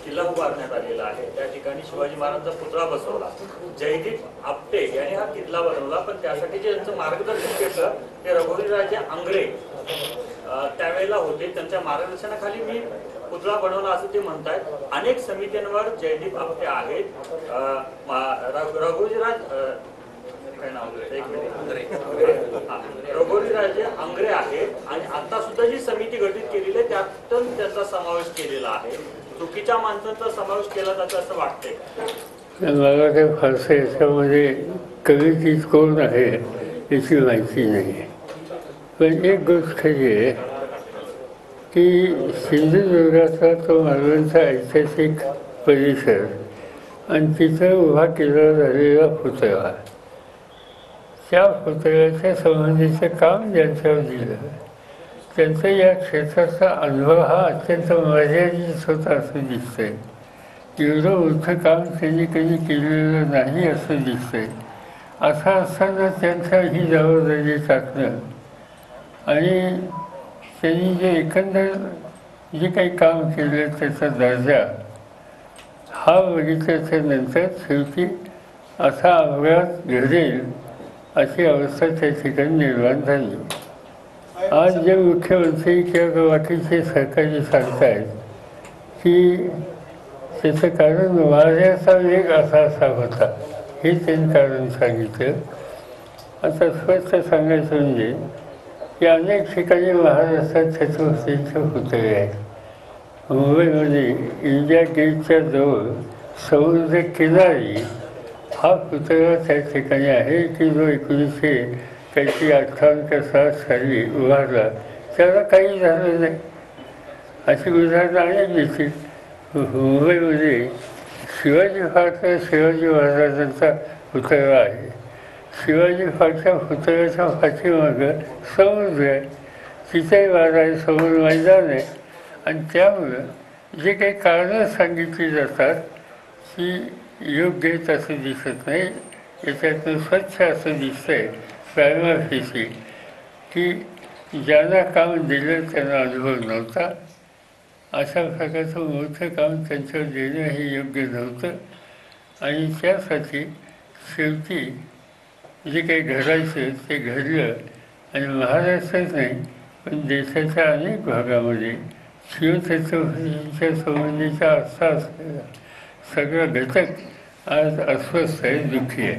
किल्ला उभारण्यात आलेला आहे त्या ठिकाणी शिवाजी महाराजांचा पुतळा बसवला. जयदीप आपटे यांनी हा किल्ला बनवला, पण त्यासाठी जे त्यांचं मार्गदर्शन केलं ते रघुवीरराजे आंग्रे त्यावेळेला होते. त्यांच्या मार्गदर्शनाखाली मी पुतळा बनवला असं ते म्हणतात. अनेक समित्यांवर जयदीप आपटे आहेत. रघुवीरराज काय नाव रघुवीरराजे आंग्रे आहेत आणि आता सुद्धा जी समिती गठीत केलेली आहे त्यातून त्याचा समावेश केलेला आहे. चुकीच्या माणसांचा समावेश केला जातो असं वाटतंय. मला काही फारसं याच्यामध्ये कवी चीज कोण आहे याची माहिती नाही. पण एक गोष्ट खरी आहे की सिंधुदुर्गाचा तो मालवणचा ऐतिहासिक परिसर आणि तिथं उभा केला झालेला पुतळा, त्या पुतळ्याच्या संबंधीचं काम ज्यांच्यावर दिलं त्यांचा या क्षेत्राचा अनुभव हा अत्यंत मर्यादित होता असं दिसतंय. एवढं मोठं काम त्यांनी कधी केलेलं नाही असं दिसतंय. असं असताना त्यांचा ही जबाबदारी टाकणं आणि त्यांनी जे एकंदर जे काही काम केलं त्याचा दर्जा हा बघितल्याच्यानंतर शेवटी असा अपघात घडेल अशी अवस्था त्या ठिकाणी निर्माण झाली. आज जे मुख्यमंत्री किंवा बाकीचे सरकारी सांगत आहेत की त्याचं कारण वाऱ्याचा वेग असा असा होता, हे त्यांनी कारण सांगितलं. आता स्पष्ट सांगायचं म्हणजे की अनेक ठिकाणी महाराष्ट्रात छत्रपतींचे पुतळे आहेत. मुंबईमध्ये इंडिया गेटच्या जवळ समुद्र किनारी हा पुतळा त्या ठिकाणी आहे की जो 1958 साली उभारला. त्याला काही झालं नाही. अशी उदाहरणं अनेक दिसतील. मुंबईमध्ये शिवाजी पार्कला शिवाजी महाराजांचा पुतळा आहे. शिवाजी पार्कच्या पुतळ्याच्या पाठीमागं समुद्र आहे, तिथेही वारा आहे, समोर मैदान आहे. आणि त्यामुळं जे काही कारणं सांगितली जातात की योग्य आहेत असं दिसत नाही. याच्यातून स्वच्छ असं दिसतंय प्रायमा फेसी की ज्यांना काम दिलं त्यांना अनुभव नव्हता. अशा प्रकारचं मोठं काम त्यांच्यावर देणं हे योग्य नव्हतं. आणि त्यासाठी शेवटी जे काही घडायचं ते घडलं. आणि महाराष्ट्रात नाही पण देशाच्या अनेक भागामध्ये शिवछत्रपतींच्या संबंधीचा असा असलेला सगळा घटक आज अस्वस्थ आहे, दुःखी आहे.